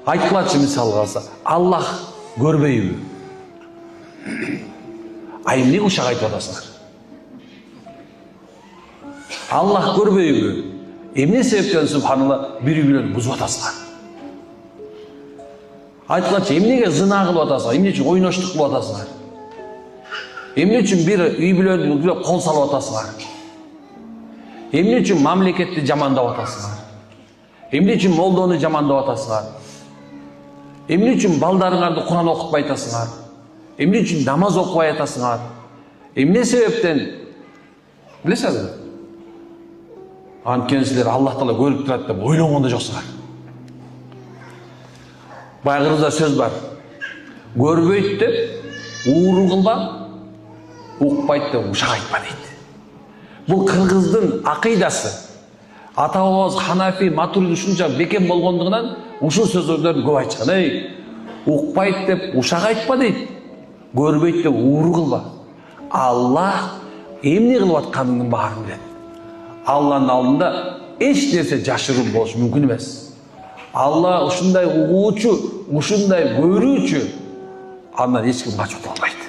Айтқылачы мисал қалса, Аллах көрбейбі? Эмне ушак айтып атасыңар? Аллах көрбейбі? Эмне себептен субханалла бири-бирин бузуп атасыңар? Айтқылачы, эмнеге зына кылып атасыңар? Эмне үчүн ойноштук кылып атасыңар? Эмне үчүн бир үй бүлөнү кол салып атасыңар? Эмне үчүн мамлекетти жамандап атасыңар? Эмне үчүн молдону жамандап атасыңар? Эмне үчүн балдарыңарды Куран окутпай атасыңар? Эмне үчүн намаз окубай атасыңар? Эмне себептен? Билесиңерби? Анткени силер Аллах Таала көрүп турат деп ойлонгон да жоксуңар. Байгырызда сөз бар. Көрбөйт деп ууру кылба, укпайт деп ушак айтпа дейт. Бул кыргыздын акыйдасы. Ата-бабабыз Ханафи, Матуриди ушунча бекем болгондугунан ушул сөздөрдү көп айтышкан. Укпайт деп ушак айтпа дейт. Көрбөйт деп ууру кылба. Аллах эмне кылып атканыңдын баарын билет. Алланын алдында эч нерсе жашыруун болуш мүмкүн эмес. Алла ушундай угуучу, ушундай көрүүчү, андан эч ким качып албайт.